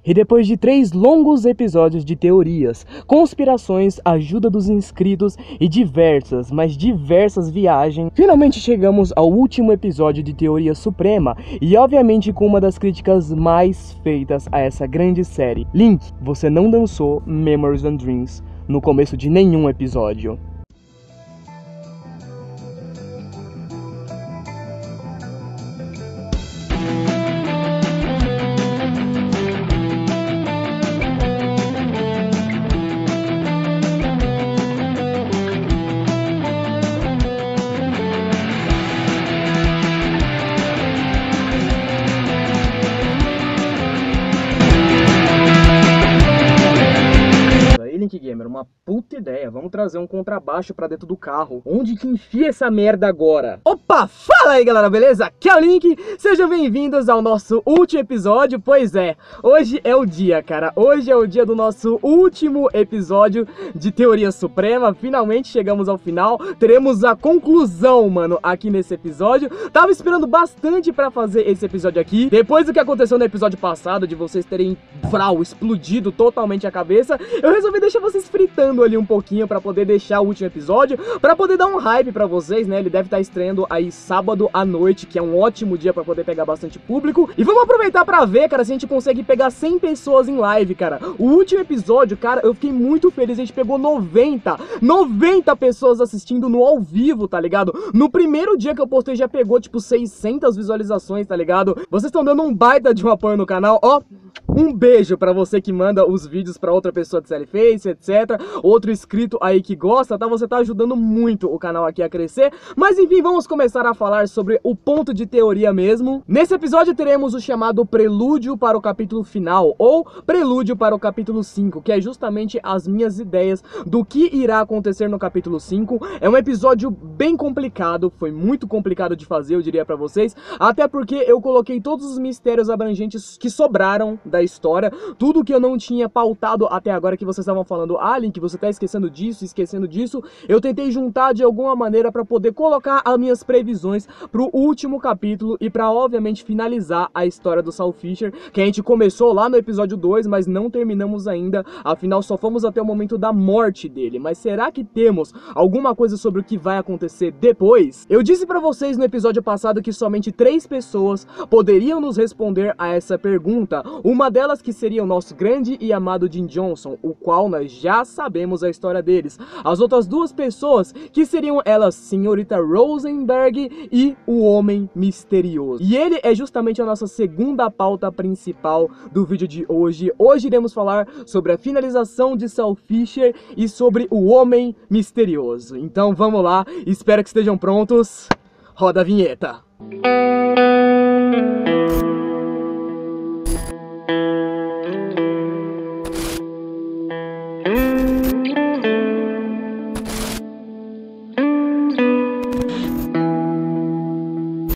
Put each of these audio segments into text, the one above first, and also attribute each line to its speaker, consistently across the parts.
Speaker 1: E depois de 3 longos episódios de teorias, conspirações, ajuda dos inscritos e diversas, mas diversas viagens, finalmente chegamos ao último episódio de Teoria Suprema e obviamente com uma das críticas mais feitas a essa grande série. Link, você não dançou Memories and Dreams no começo de nenhum episódio. Gamer, uma puta ideia. Vamos trazer um contrabaixo pra dentro do carro. Onde que enfia essa merda agora? Opa, fala aí galera, beleza? Aqui é o Link, sejam bem-vindos ao nosso último episódio. Pois é, hoje é o dia, cara. Hoje é o dia do nosso último episódio de Teoria Suprema. Finalmente chegamos ao final. Teremos a conclusão, mano, aqui nesse episódio. Tava esperando bastante pra fazer esse episódio aqui. Depois do que aconteceu no episódio passado, de vocês terem, explodido totalmente a cabeça, eu resolvi deixar vocês fritando ali um pouquinho pra poder deixar o último episódio, pra poder dar um hype pra vocês, né? Ele deve estar estreando aí sábado à noite, que é um ótimo dia pra poder pegar bastante público. E vamos aproveitar pra ver, cara, se a gente consegue pegar 100 pessoas em live, cara. O último episódio, cara, eu fiquei muito feliz, a gente pegou 90 pessoas assistindo no ao vivo, tá ligado? No primeiro dia que eu postei já pegou, tipo, 600 visualizações, tá ligado? Vocês estão dando um baita de um apoio no canal, ó. Um beijo pra você que manda os vídeos pra outra pessoa de Face, etc. Outro inscrito aí que gosta, tá? Você tá ajudando muito o canal aqui a crescer. Mas enfim, vamos começar a falar sobre o ponto de teoria mesmo. Nesse episódio teremos o chamado prelúdio para o capítulo final, ou prelúdio para o capítulo 5, que é justamente as minhas ideias do que irá acontecer no capítulo 5. É um episódio bem complicado, foi muito complicado de fazer, eu diria pra vocês. Até porque eu coloquei todos os mistérios abrangentes que sobraram da história, tudo que eu não tinha pautado até agora, que vocês estavam falando, Link, você tá esquecendo disso, eu tentei juntar de alguma maneira pra poder colocar as minhas previsões pro último capítulo e pra, obviamente, finalizar a história do Saul Fisher, que a gente começou lá no episódio 2, mas não terminamos ainda, afinal só fomos até o momento da morte dele. Mas será que temos alguma coisa sobre o que vai acontecer depois? Eu disse pra vocês no episódio passado que somente 3 pessoas poderiam nos responder a essa pergunta. Uma delas que seria o nosso grande e amado Jim Johnson, o qual nós já sabemos a história deles. As outras 2 pessoas que seriam elas, Senhorita Rosenberg e o Homem Misterioso. E ele é justamente a nossa segunda pauta principal do vídeo de hoje. Hoje iremos falar sobre a finalização de Saul Fisher e sobre o Homem Misterioso. Então vamos lá, espero que estejam prontos. Roda a vinheta.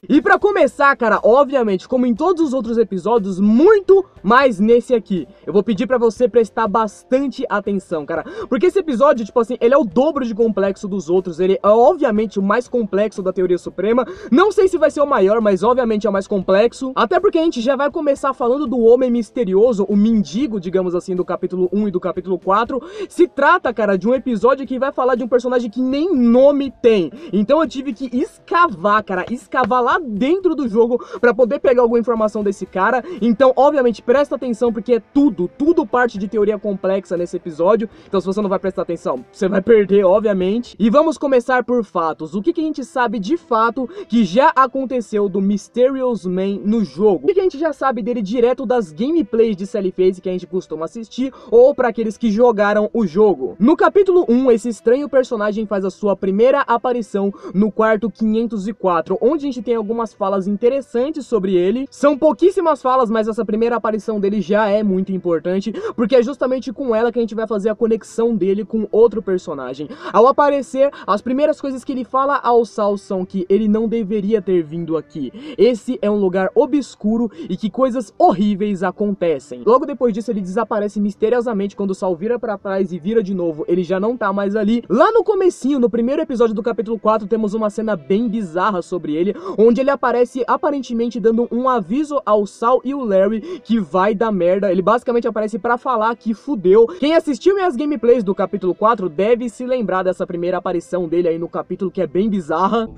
Speaker 1: E pra começar, cara, obviamente, como em todos os outros episódios, muito mais nesse aqui, eu vou pedir pra você prestar bastante atenção, cara. Porque esse episódio, tipo assim, ele é o dobro de complexo dos outros. Ele é, obviamente, o mais complexo da Teoria Suprema. Não sei se vai ser o maior, mas, obviamente, é o mais complexo. Até porque a gente já vai começar falando do Homem Misterioso, o mendigo, digamos assim, do capítulo 1 e do capítulo 4. Se trata, cara, de um episódio que vai falar de um personagem que nem nome tem. Então eu tive que escavar, cara, escavar lá dentro do jogo pra poder pegar alguma informação desse cara. Então, obviamente, presta atenção, porque é tudo parte de teoria complexa nesse episódio. Então, se você não vai prestar atenção, você vai perder, obviamente. E vamos começar por fatos. O que a gente sabe de fato que já aconteceu do Mysterious Man no jogo? O que a gente já sabe dele direto das gameplays de Face que a gente costuma assistir, ou pra aqueles que jogaram o jogo? No capítulo 1, esse estranho personagem faz a sua primeira aparição no quarto 504, onde a gente tem algumas falas interessantes sobre ele. São pouquíssimas falas, mas essa primeira aparição dele já é muito importante, porque é justamente com ela que a gente vai fazer a conexão dele com outro personagem. Ao aparecer, as primeiras coisas que ele fala ao Saul são que ele não deveria ter vindo aqui. Esse é um lugar obscuro e que coisas horríveis acontecem. Logo depois disso, ele desaparece misteriosamente. Quando o Saul vira pra trás e vira de novo, ele já não tá mais ali. Lá no comecinho, no primeiro episódio do capítulo 4, temos uma cena bem bizarra sobre ele, onde ele aparece aparece aparentemente dando um aviso ao Sal e o Larry que vai dar merda. Ele basicamente aparece pra falar que fudeu. Quem assistiu minhas gameplays do capítulo 4 deve se lembrar dessa primeira aparição dele aí no capítulo, que é bem bizarra.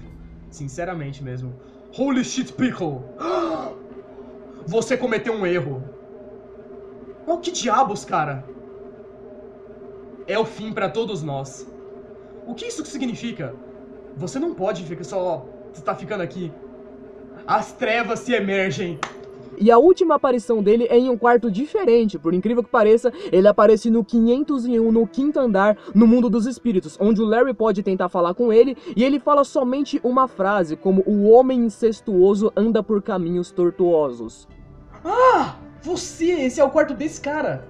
Speaker 1: Sinceramente mesmo. Holy shit, Pickle! Você cometeu um erro. Oh, que diabos, cara? É o fim pra todos nós. O que isso significa? Você não pode ficar só... tá ficando aqui. As trevas se emergem. E a última aparição dele é em um quarto diferente. Por incrível que pareça, ele aparece no 501, no 5º andar, no mundo dos espíritos, onde o Larry pode tentar falar com ele, e ele fala somente uma frase, como: o homem incestuoso anda por caminhos tortuosos. Ah! Esse é o quarto desse cara.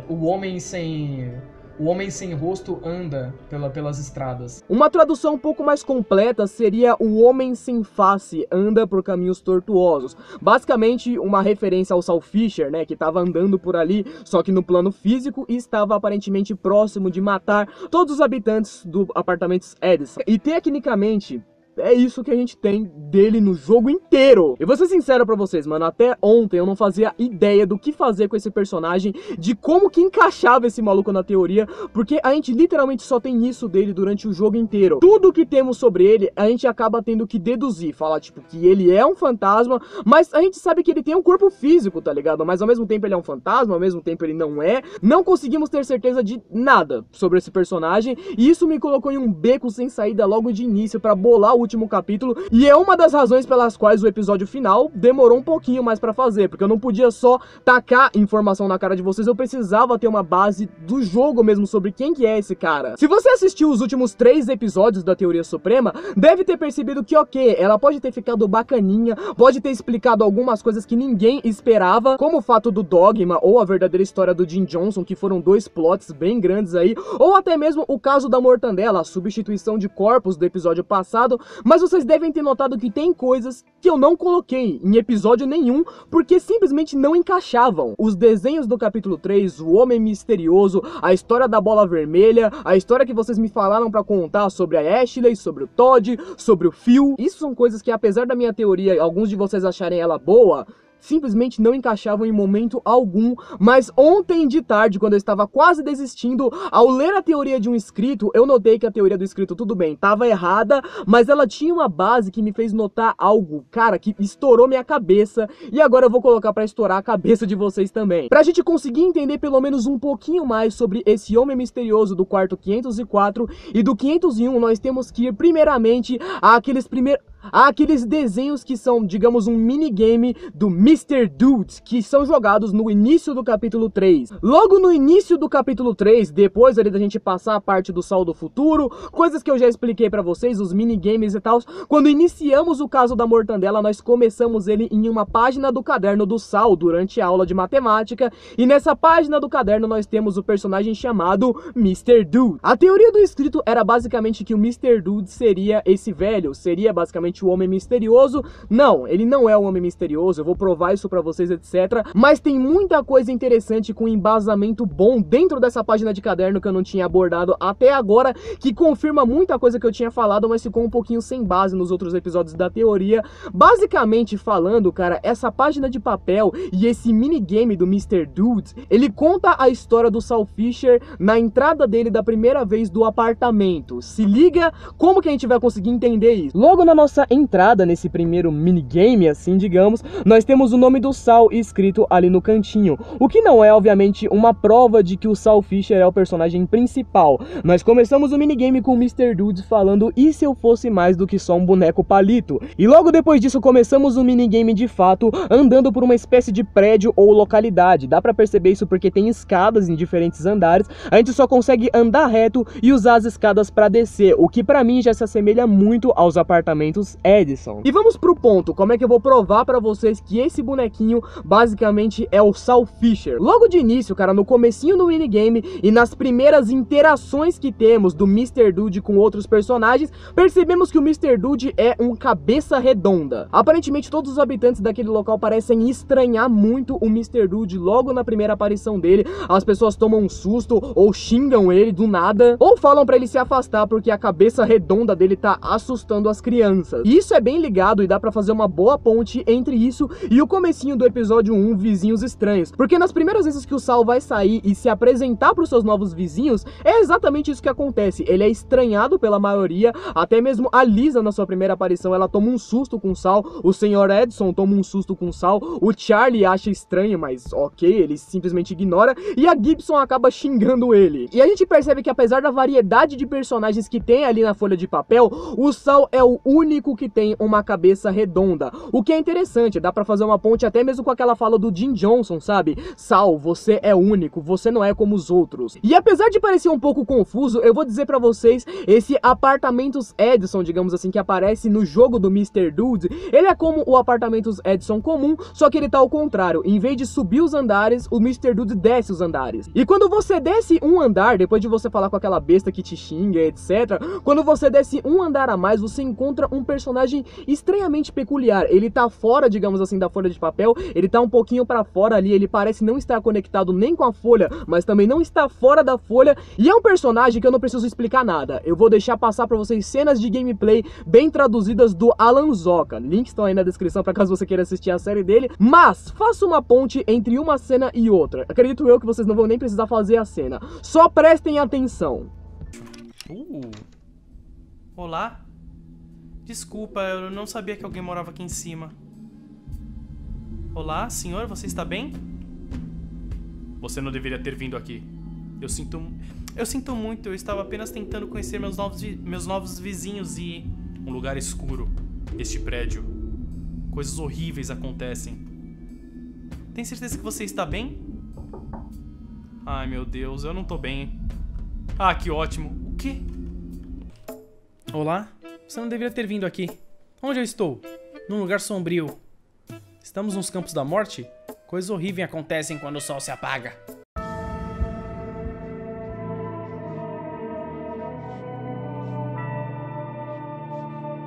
Speaker 1: O homem sem rosto anda pelas estradas. Uma tradução um pouco mais completa seria: o homem sem face anda por caminhos tortuosos. Basicamente uma referência ao Sal Fisher, né, que estava andando por ali, só que no plano físico, e estava aparentemente próximo de matar todos os habitantes do apartamento Edison. E tecnicamente... é isso que a gente tem dele no jogo inteiro. Eu vou ser sincero pra vocês, mano, até ontem eu não fazia ideia do que fazer com esse personagem, de como que encaixava esse maluco na teoria, porque a gente literalmente só tem isso dele durante o jogo inteiro. Tudo que temos sobre ele, a gente acaba tendo que deduzir, falar tipo que ele é um fantasma, mas a gente sabe que ele tem um corpo físico, tá ligado? Mas ao mesmo tempo ele é um fantasma, ao mesmo tempo ele não é. Não conseguimos ter certeza de nada sobre esse personagem, e isso me colocou em um beco sem saída logo de início pra bolar o último capítulo, e é uma das razões pelas quais o episódio final demorou um pouquinho mais pra fazer, porque eu não podia só tacar informação na cara de vocês, eu precisava ter uma base do jogo mesmo sobre quem que é esse cara. Se você assistiu os últimos 3 episódios da Teoria Suprema, deve ter percebido que, ok, ela pode ter ficado bacaninha, pode ter explicado algumas coisas que ninguém esperava, como o fato do Dogma, ou a verdadeira história do Jim Johnson, que foram 2 plots bem grandes aí, ou até mesmo o caso da Mortandela, a substituição de corpos do episódio passado. Mas vocês devem ter notado que tem coisas que eu não coloquei em episódio nenhum, porque simplesmente não encaixavam. Os desenhos do capítulo 3, o Homem Misterioso, a história da Bola Vermelha, a história que vocês me falaram pra contar sobre a Ashley, sobre o Todd, sobre o Phil. Isso são coisas que, apesar da minha teoria, alguns de vocês acharem ela boa, simplesmente não encaixavam em momento algum. Mas ontem de tarde, quando eu estava quase desistindo, ao ler a teoria de um inscrito, eu notei que a teoria do inscrito, tudo bem, estava errada, mas ela tinha uma base que me fez notar algo, cara, que estourou minha cabeça, e agora eu vou colocar pra estourar a cabeça de vocês também, pra gente conseguir entender pelo menos um pouquinho mais sobre esse homem misterioso do quarto 504 e do 501. Nós temos que ir primeiramente àqueles desenhos que são, digamos, um minigame do Mr. Dudes, que são jogados no início do capítulo 3. Logo no início do capítulo 3, depois ali da gente passar a parte do Sal do Futuro, coisas que eu já expliquei pra vocês, os minigames e tal, quando iniciamos o caso da Mortandela, nós começamos ele em uma página do caderno do Sal, durante a aula de matemática, e nessa página do caderno nós temos o personagem chamado Mr. Dude. A teoria do inscrito era basicamente que o Mr. Dude seria esse velho, seria basicamente o Homem Misterioso. Não, ele não é o Homem Misterioso, eu vou provar isso pra vocês, etc. Mas tem muita coisa interessante com embasamento bom dentro dessa página de caderno que eu não tinha abordado até agora, que confirma muita coisa que eu tinha falado, mas ficou um pouquinho sem base nos outros episódios da teoria. Basicamente falando, cara, essa página de papel e esse minigame do Mr. Dude, ele conta a história do Sal Fisher na entrada dele da primeira vez do apartamento. Se liga como que a gente vai conseguir entender isso. Logo na nossa entrada nesse primeiro minigame, assim, digamos, nós temos o nome do Sal escrito ali no cantinho, o que não é, obviamente, uma prova de que o Sal Fisher é o personagem principal. Nós começamos o minigame com o Mr. Dude falando: e se eu fosse mais do que só um boneco palito? E logo depois disso começamos o minigame de fato, andando por uma espécie de prédio ou localidade. Dá pra perceber isso porque tem escadas em diferentes andares, a gente só consegue andar reto e usar as escadas pra descer, o que pra mim já se assemelha muito aos apartamentos Edison. E vamos pro ponto, como é que eu vou provar pra vocês que esse bonequinho basicamente é o Sal Fisher? Logo de início, cara, no comecinho do minigame e nas primeiras interações que temos do Mr. Dude com outros personagens, percebemos que o Mr. Dude é um cabeça redonda. Aparentemente todos os habitantes daquele local parecem estranhar muito o Mr. Dude logo na primeira aparição dele. As pessoas tomam um susto ou xingam ele do nada, ou falam pra ele se afastar porque a cabeça redonda dele tá assustando as crianças. crianças. E isso é bem ligado e dá pra fazer uma boa ponte entre isso e o comecinho do episódio 1, Vizinhos Estranhos. Porque nas primeiras vezes que o Saul vai sair e se apresentar pros seus novos vizinhos, é exatamente isso que acontece. Ele é estranhado pela maioria, até mesmo a Lisa na sua primeira aparição, ela toma um susto com o Saul, o Sr. Edson toma um susto com o Saul, o Charlie acha estranho, mas ok, ele simplesmente ignora, e a Gibson acaba xingando ele. E a gente percebe que apesar da variedade de personagens que tem ali na folha de papel, o Saul é o único que tem uma cabeça redonda, o que é interessante, dá pra fazer uma ponte até mesmo com aquela fala do Jim Johnson, sabe? Saul, você é único, você não é como os outros. E apesar de parecer um pouco confuso, eu vou dizer pra vocês, esse Apartamentos Edison, digamos assim, que aparece no jogo do Mr. Dude, ele é como o Apartamentos Edison comum, só que ele tá ao contrário. Em vez de subir os andares, o Mr. Dude desce os andares. E quando você desce um andar, depois de você falar com aquela besta que te xinga, etc., quando você desce um andar a mais, você encontra um personagem estranhamente peculiar. Ele tá fora, digamos assim, da folha de papel, ele tá um pouquinho pra fora ali, ele parece não estar conectado nem com a folha, mas também não está fora da folha, e é um personagem que eu não preciso explicar nada. Eu vou deixar passar pra vocês cenas de gameplay bem traduzidas do Alan Zoka. Links estão aí na descrição pra caso você queira assistir a série dele, mas faça uma ponte entre uma cena e outra. Acredito eu que vocês não vão nem precisar fazer a cena. Só prestem atenção.
Speaker 2: Olá? Desculpa, eu não sabia que alguém morava aqui em cima. Olá, senhor, você está bem? Você não deveria ter vindo aqui. Eu sinto muito, eu estava apenas tentando conhecer meus novos vizinhos e... um lugar escuro. Este prédio. Coisas horríveis acontecem. Tem certeza que você está bem? Ai, meu Deus, eu não tô bem. Ah, que ótimo. O quê? Olá? Você não deveria ter vindo aqui. Onde eu estou? Num lugar sombrio. Estamos nos Campos da Morte? Coisas horríveis acontecem quando o sol se apaga.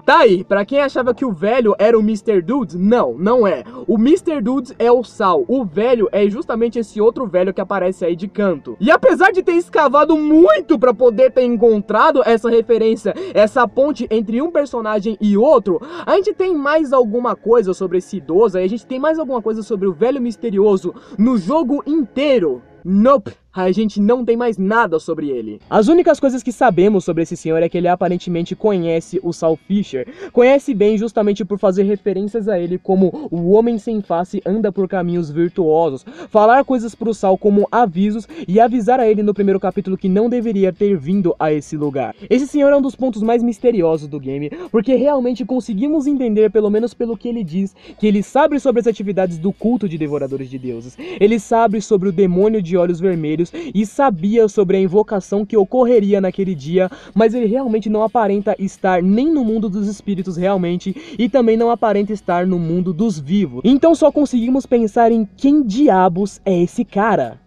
Speaker 1: Tá aí, pra quem achava que o velho era o Mr. Dude, não, não é. O Mr. Dude é o Saul, o velho é justamente esse outro velho que aparece aí de canto. E apesar de ter escavado muito pra poder ter encontrado essa referência, essa ponte entre um personagem e outro, a gente tem mais alguma coisa sobre esse idoso, a gente tem mais alguma coisa sobre o velho misterioso no jogo inteiro. Nope. A gente não tem mais nada sobre ele. As únicas coisas que sabemos sobre esse senhor é que ele aparentemente conhece o Saul Fisher. Conhece bem justamente por fazer referências a ele como o homem sem face anda por caminhos virtuosos. Falar coisas pro Saul como avisos e avisar a ele no primeiro capítulo que não deveria ter vindo a esse lugar. Esse senhor é um dos pontos mais misteriosos do game, porque realmente conseguimos entender, pelo menos pelo que ele diz, que ele sabe sobre as atividades do culto de devoradores de deuses. Ele sabe sobre o demônio de olhos vermelhos e sabia sobre a invocação que ocorreria naquele dia, mas ele realmente não aparenta estar nem no mundo dos espíritos realmente e também não aparenta estar no mundo dos vivos. Então só conseguimos pensar em quem diabos é esse cara.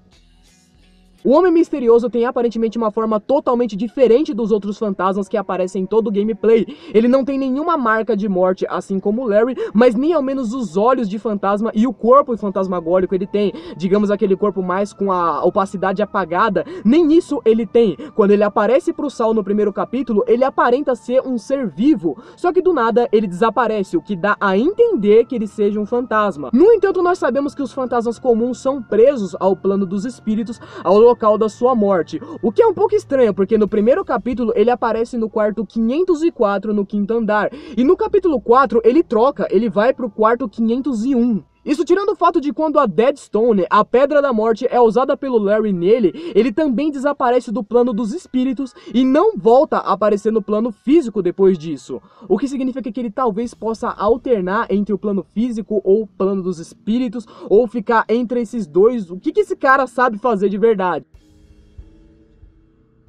Speaker 1: O Homem Misterioso tem aparentemente uma forma totalmente diferente dos outros fantasmas que aparecem em todo o gameplay. Ele não tem nenhuma marca de morte, assim como o Larry, mas nem ao menos os olhos de fantasma e o corpo fantasmagórico ele tem. Digamos, aquele corpo mais com a opacidade apagada, nem isso ele tem. Quando ele aparece pro Saul no primeiro capítulo, ele aparenta ser um ser vivo, só que do nada ele desaparece, o que dá a entender que ele seja um fantasma. No entanto, nós sabemos que os fantasmas comuns são presos ao plano dos espíritos, ao local da sua morte, o que é um pouco estranho, porque no primeiro capítulo ele aparece no quarto 504 no quinto andar, e no capítulo 4 ele troca, ele vai pro quarto 501. Isso tirando o fato de quando a Deadstone, a Pedra da Morte, é usada pelo Larry nele, ele também desaparece do plano dos espíritos e não volta a aparecer no plano físico depois disso. O que significa que ele talvez possa alternar entre o plano físico ou o plano dos espíritos, ou ficar entre esses dois. O que esse cara sabe fazer de verdade?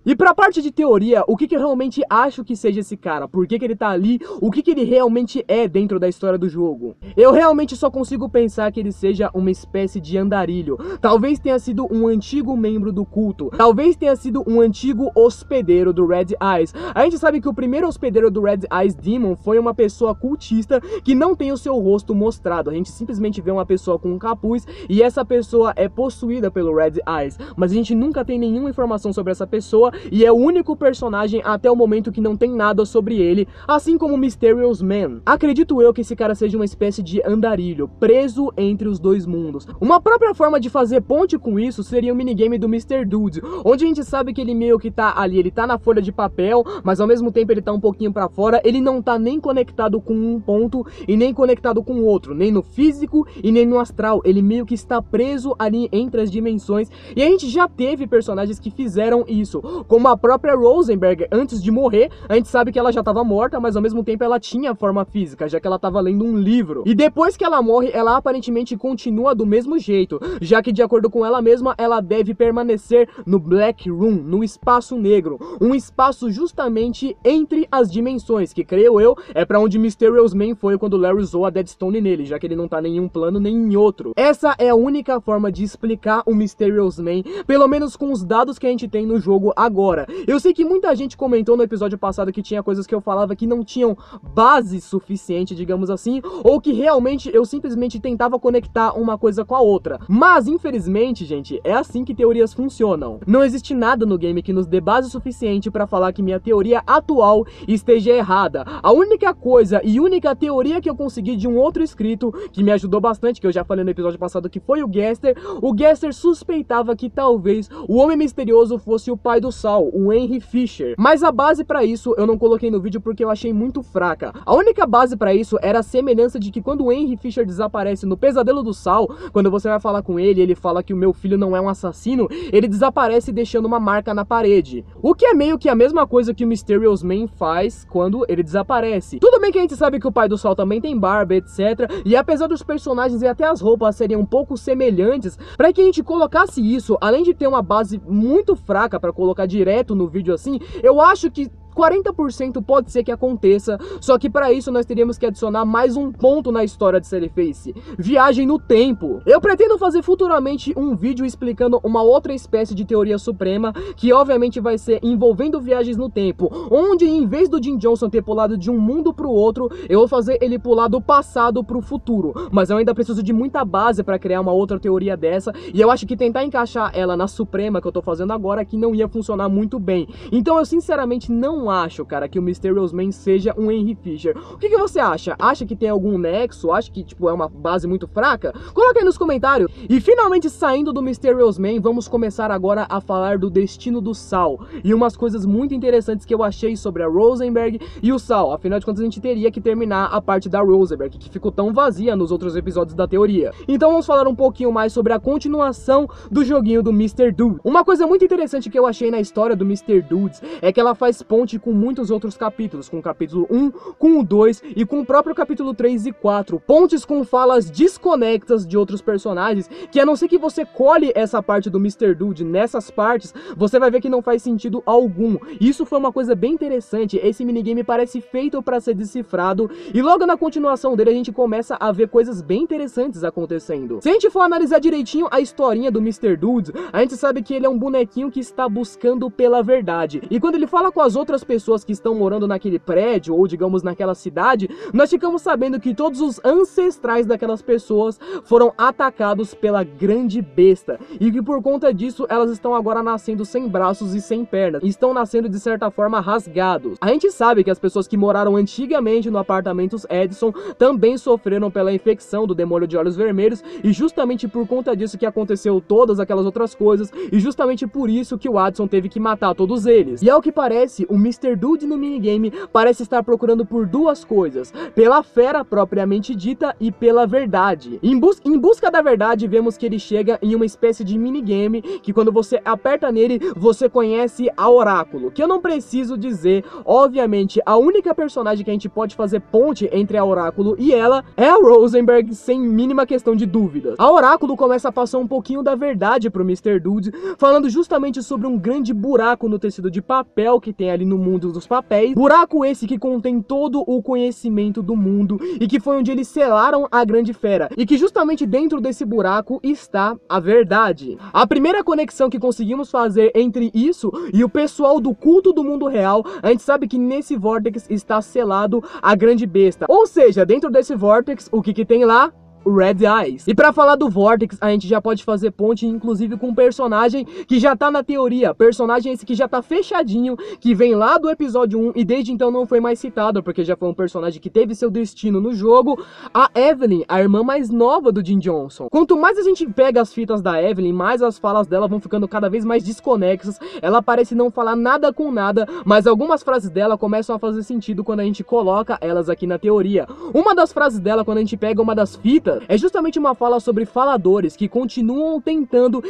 Speaker 1: E pra parte de teoria, o que eu realmente acho que seja esse cara? Por que ele tá ali? O que ele realmente é dentro da história do jogo? Eu realmente só consigo pensar que ele seja uma espécie de andarilho. Talvez tenha sido um antigo membro do culto. Talvez tenha sido um antigo hospedeiro do Red Eyes. A gente sabe que o primeiro hospedeiro do Red Eyes Demon foi uma pessoa cultista que não tem o seu rosto mostrado. A gente simplesmente vê uma pessoa com um capuz e essa pessoa é possuída pelo Red Eyes. Mas a gente nunca tem nenhuma informação sobre essa pessoa. e é o único personagem até o momento que não tem nada sobre ele, assim como o Mysterious Man. Acredito eu que esse cara seja uma espécie de andarilho, preso entre os dois mundos. Uma própria forma de fazer ponte com isso seria o minigame do Mr. Dude, onde a gente sabe que ele meio que tá ali, ele tá na folha de papel, mas ao mesmo tempo ele tá um pouquinho pra fora, ele não tá nem conectado com um ponto e nem conectado com o outro, nem no físico e nem no astral, ele meio que está preso ali entre as dimensões, e a gente já teve personagens que fizeram isso, como a própria Rosenberg, antes de morrer, a gente sabe que ela já estava morta, mas ao mesmo tempo ela tinha forma física, já que ela estava lendo um livro, e depois que ela morre, ela aparentemente continua do mesmo jeito, já que de acordo com ela mesma, ela deve permanecer no Black Room, no espaço negro, um espaço justamente entre as dimensões, que creio eu, é pra onde Mysterious Man foi quando Larry usou a Deadstone nele, já que ele não tá nem em um plano nem em outro. Essa é a única forma de explicar o Mysterious Man, pelo menos com os dados que a gente tem no jogo agora. Eu sei que muita gente comentou no episódio passado que tinha coisas que eu falava que não tinham base suficiente, digamos assim, ou que realmente eu simplesmente tentava conectar uma coisa com a outra. Mas, infelizmente, gente, é assim que teorias funcionam. Não existe nada no game que nos dê base suficiente pra falar que minha teoria atual esteja errada. A única coisa e única teoria que eu consegui de um outro inscrito, que me ajudou bastante, que eu já falei no episódio passado, que foi o Gaster suspeitava que talvez o Homem Misterioso fosse o pai do Saul, o Henry Fisher. Mas a base pra isso eu não coloquei no vídeo porque eu achei muito fraca. A única base pra isso era a semelhança de que quando o Henry Fisher desaparece no Pesadelo do Saul, quando você vai falar com ele, ele fala que o meu filho não é um assassino, ele desaparece deixando uma marca na parede. O que é meio que a mesma coisa que o Mysterious Man faz quando ele desaparece. Tudo bem que a gente sabe que o pai do Saul também tem barba, etc. E apesar dos personagens e até as roupas serem um pouco semelhantes, para que a gente colocasse isso, além de ter uma base muito fraca para colocar direto no vídeo assim, eu acho que 40% pode ser que aconteça, só que para isso nós teríamos que adicionar mais um ponto na história de Scarface: viagem no tempo. Eu pretendo fazer futuramente um vídeo explicando uma outra espécie de teoria suprema, que obviamente vai ser envolvendo viagens no tempo, onde em vez do Jim Johnson ter pulado de um mundo pro outro, eu vou fazer ele pular do passado pro futuro, mas eu ainda preciso de muita base para criar uma outra teoria dessa, e eu acho que tentar encaixar ela na suprema que eu tô fazendo agora que não ia funcionar muito bem. Então eu sinceramente não acho, cara, que o Mysterious Man seja um Henry Fisher. O que você acha? Acha que tem algum nexo? Acha que, tipo, é uma base muito fraca? Coloca aí nos comentários. E finalmente, saindo do Mysterious Man, vamos começar agora a falar do destino do Saul e umas coisas muito interessantes que eu achei sobre a Rosenberg e o Saul. Afinal de contas, a gente teria que terminar a parte da Rosenberg, que ficou tão vazia nos outros episódios da teoria. Então vamos falar um pouquinho mais sobre a continuação do joguinho do Mr. Dude. Uma coisa muito interessante que eu achei na história do Mr. Dudes é que ela faz ponte com muitos outros capítulos, com o capítulo 1, com o 2 e com o próprio capítulo 3 e 4, pontes com falas desconectas de outros personagens, que a não ser que você colhe essa parte do Mr. Dude nessas partes, você vai ver que não faz sentido algum. Isso foi uma coisa bem interessante, esse minigame parece feito para ser decifrado, e logo na continuação dele a gente começa a ver coisas bem interessantes acontecendo. Se a gente for analisar direitinho a historinha do Mr. Dude, a gente sabe que ele é um bonequinho que está buscando pela verdade, e quando ele fala com as outras pessoas que estão morando naquele prédio, ou digamos naquela cidade, nós ficamos sabendo que todos os ancestrais daquelas pessoas foram atacados pela grande besta, e que por conta disso elas estão agora nascendo sem braços e sem pernas, estão nascendo de certa forma rasgados. A gente sabe que as pessoas que moraram antigamente no apartamentos Edison também sofreram pela infecção do demônio de olhos vermelhos, e justamente por conta disso que aconteceu todas aquelas outras coisas, e justamente por isso que o Watson teve que matar todos eles. E ao que parece, o Mr. Dude no minigame parece estar procurando por duas coisas: pela fera propriamente dita e pela verdade. Em busca da verdade, vemos que ele chega em uma espécie de minigame que quando você aperta nele, você conhece a Oráculo, que eu não preciso dizer, obviamente a única personagem que a gente pode fazer ponte entre a Oráculo e ela é a Rosenberg, sem mínima questão de dúvidas. A Oráculo começa a passar um pouquinho da verdade pro Mr. Dude, falando justamente sobre um grande buraco no tecido de papel que tem ali no mundo dos papéis, buraco esse que contém todo o conhecimento do mundo e que foi onde eles selaram a grande fera, e que justamente dentro desse buraco está a verdade. A primeira conexão que conseguimos fazer entre isso e o pessoal do culto do mundo real, a gente sabe que nesse vórtex está selado a grande besta, ou seja, dentro desse vórtex, o que tem lá? Red Eyes. E pra falar do Vortex, a gente já pode fazer ponte, inclusive, com um personagem que já tá na teoria. Personagem esse que já tá fechadinho, que vem lá do episódio 1 e desde então não foi mais citado, porque já foi um personagem que teve seu destino no jogo, a Evelyn, a irmã mais nova do Jim Johnson. Quanto mais a gente pega as fitas da Evelyn, mais as falas dela vão ficando cada vez mais desconexas. Ela parece não falar nada com nada, mas algumas frases dela começam a fazer sentido quando a gente coloca elas aqui na teoria. Uma das frases dela, quando a gente pega uma das fitas, é justamente uma fala sobre faladores que continuam tentando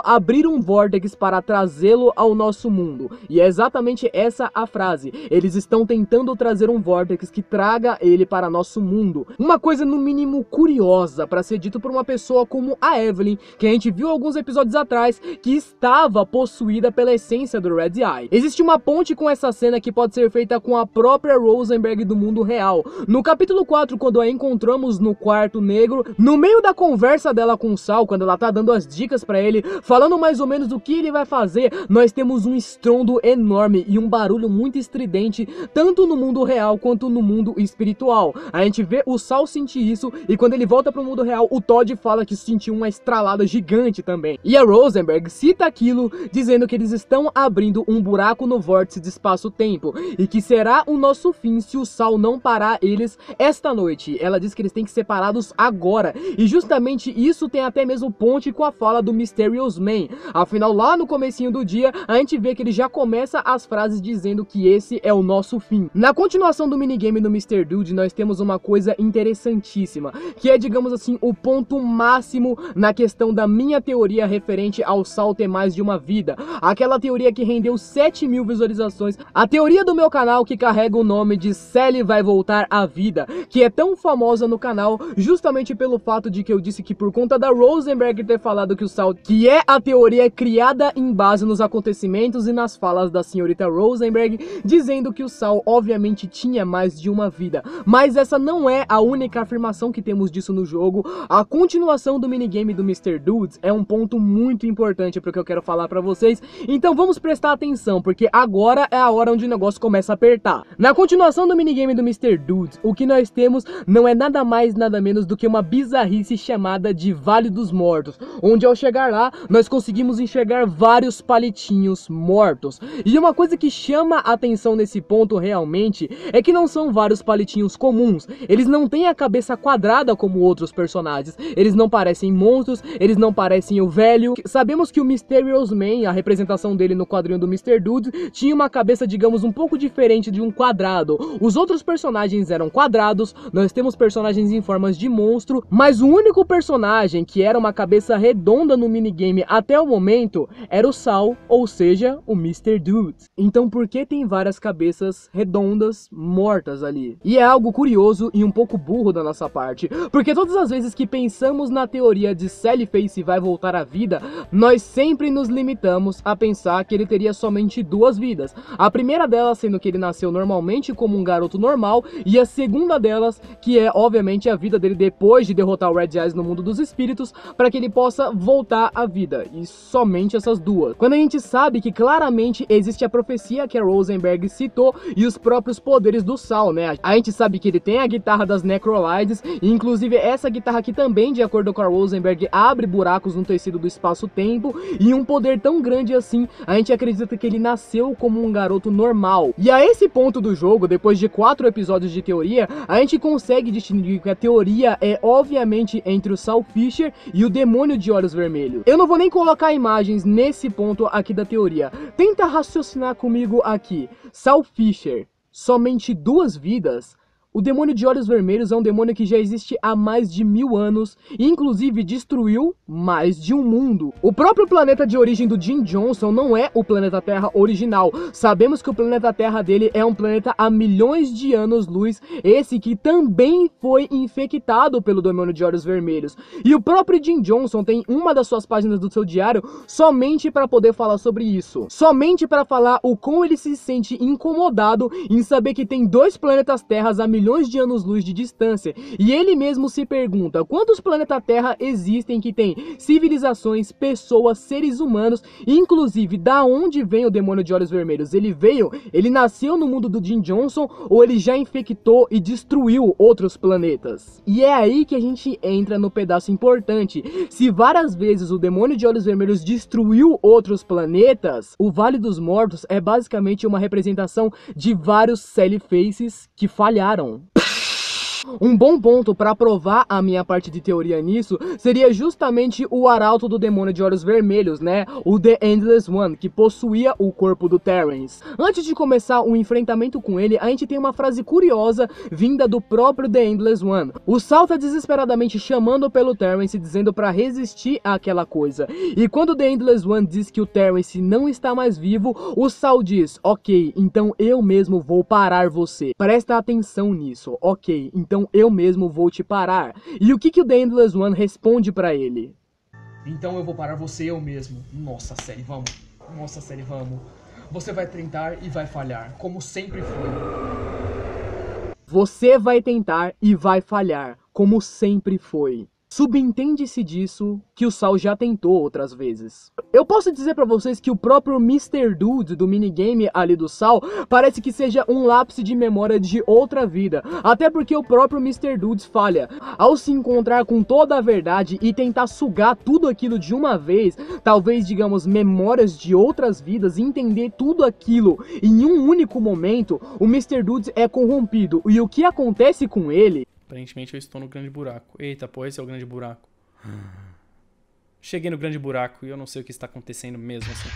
Speaker 1: abrir um vórtex para trazê-lo ao nosso mundo. E é exatamente essa a frase. Eles estão tentando trazer um vórtex que traga ele para nosso mundo. Uma coisa no mínimo curiosa para ser dito por uma pessoa como a Evelyn, que a gente viu alguns episódios atrás, que estava possuída pela essência do Red Eye. Existe uma ponte com essa cena que pode ser feita com a própria Rosenberg do mundo real. No capítulo 4, quando a encontramos no quarto negro, no meio da conversa dela com o Saul, quando ela tá dando as dicas pra ele, falando mais ou menos o que ele vai fazer, nós temos um estrondo enorme e um barulho muito estridente, tanto no mundo real quanto no mundo espiritual. A gente vê o Saul sentir isso, e quando ele volta pro mundo real, o Todd fala que sentiu uma estralada gigante também. E a Rosenberg cita aquilo, dizendo que eles estão abrindo um buraco no vórtice de espaço-tempo, e que será o nosso fim se o Saul não parar eles esta noite. Ela diz que eles têm que ser parados agora, e justamente isso tem até mesmo ponte com a fala do Mysterious Man. Afinal, lá no comecinho do dia, a gente vê que ele já começa as frases dizendo que esse é o nosso fim. Na continuação do minigame do Mr. Dude, nós temos uma coisa interessantíssima, que é, digamos assim, o ponto máximo na questão da minha teoria referente ao Saul ter mais de uma vida. Aquela teoria que rendeu 7.000 visualizações, a teoria do meu canal que carrega o nome de Sally vai voltar à vida, que é tão famosa no canal justamente pelo fato de que eu disse que por conta da Rosenberg ter falado que o Saul, que é a teoria criada em base nos acontecimentos e nas falas da senhorita Rosenberg, dizendo que o Saul obviamente tinha mais de uma vida. Mas essa não é a única afirmação que temos disso no jogo. A continuação do minigame do Mr. Dudes é um ponto muito importante para o que eu quero falar para vocês, então vamos prestar atenção, porque agora é a hora onde o negócio começa a apertar. Na continuação do minigame do Mr. Dudes, o que nós temos não é nada mais nada menos do que uma bizarrice chamada de Vale dos Mortos, onde ao chegar lá, nós conseguimos enxergar vários palitinhos mortos. E uma coisa que chama a atenção nesse ponto realmente é que não são vários palitinhos comuns, eles não têm a cabeça quadrada como outros personagens, eles não parecem monstros, eles não parecem o velho. Sabemos que o Mysterious Man, a representação dele no quadrinho do Mr. Dude, tinha uma cabeça, digamos, um pouco diferente de um quadrado. Os outros personagens eram quadrados, nós temos personagens em formas de monstro, mas o único personagem que era uma cabeça redonda no minigame até o momento era o Saul, ou seja, o Mr. Dude. Então por que tem várias cabeças redondas mortas ali? E é algo curioso e um pouco burro da nossa parte, porque todas as vezes que pensamos na teoria de Sally Face vai voltar à vida, nós sempre nos limitamos a pensar que ele teria somente duas vidas. A primeira delas sendo que ele nasceu normalmente como um garoto normal, e a segunda delas que é obviamente a vida dele depois de derrotar o Red Eyes no mundo dos espíritos, para que ele possa voltar à vida, e somente essas duas. Quando a gente sabe que claramente existe a profecia que a Rosenberg citou e os próprios poderes do Saul, né? A gente sabe que ele tem a guitarra das Necrolides, e inclusive essa guitarra aqui também, de acordo com a Rosenberg, abre buracos no tecido do espaço-tempo, e um poder tão grande assim, a gente acredita que ele nasceu como um garoto normal. E a esse ponto do jogo, depois de 4 episódios de teoria, a gente consegue distinguir que a teoria é obviamente entre o Saul Fisher e o demônio de olhos vermelhos. Eu não vou nem colocar imagens nesse ponto aqui da teoria. Tenta raciocinar comigo aqui. Saul Fisher, somente 2 vidas? O demônio de olhos vermelhos é um demônio que já existe há mais de 1000 anos e inclusive destruiu mais de um mundo. O próprio planeta de origem do Jim Johnson não é o planeta Terra original. Sabemos que o planeta Terra dele é um planeta há milhões de anos-luz, esse que também foi infectado pelo demônio de olhos vermelhos. E o próprio Jim Johnson tem uma das suas páginas do seu diário somente para poder falar sobre isso. Somente para falar o quão ele se sente incomodado em saber que tem 2 planetas Terras há milhões milhões de anos-luz de distância, e ele mesmo se pergunta quantos planetas Terra existem que tem civilizações, pessoas, seres humanos, inclusive da onde vem o demônio de olhos vermelhos. Ele nasceu no mundo do Jim Johnson ou ele já infectou e destruiu outros planetas? E é aí que a gente entra no pedaço importante. Se várias vezes o demônio de olhos vermelhos destruiu outros planetas, o Vale dos Mortos é basicamente uma representação de vários Sally Faces que falharam. Um bom ponto para provar a minha parte de teoria nisso seria justamente o arauto do demônio de olhos vermelhos, né? O The Endless One, que possuía o corpo do Terrence. Antes de começar o enfrentamento com ele, a gente tem uma frase curiosa vinda do próprio The Endless One. O Saul tá desesperadamente chamando pelo Terrence, dizendo para resistir àquela coisa. E quando The Endless One diz que o Terrence não está mais vivo, o Saul diz: ok, então eu mesmo vou parar você. Presta atenção nisso. Ok, então eu mesmo vou te parar. E o que o The Endless One responde pra ele?
Speaker 3: Então eu vou parar você eu mesmo. Nossa, série, vamos. Nossa, série, vamos. Você vai tentar e vai falhar, como sempre foi.
Speaker 1: Você vai tentar e vai falhar, como sempre foi. Subentende-se disso que o Saul já tentou outras vezes. Eu posso dizer pra vocês que o próprio Mr. Dude do minigame ali do Saul parece que seja um lápis de memória de outra vida. Até porque o próprio Mr. Dude falha. Ao se encontrar com toda a verdade e tentar sugar tudo aquilo de uma vez, talvez, digamos, memórias de outras vidas, e entender tudo aquilo em um único momento, o Mr. Dude é corrompido. E o que acontece com ele...
Speaker 2: Aparentemente eu estou no grande buraco. Eita, pô, esse é o grande buraco. Cheguei no grande buraco e eu não sei o que está acontecendo mesmo assim.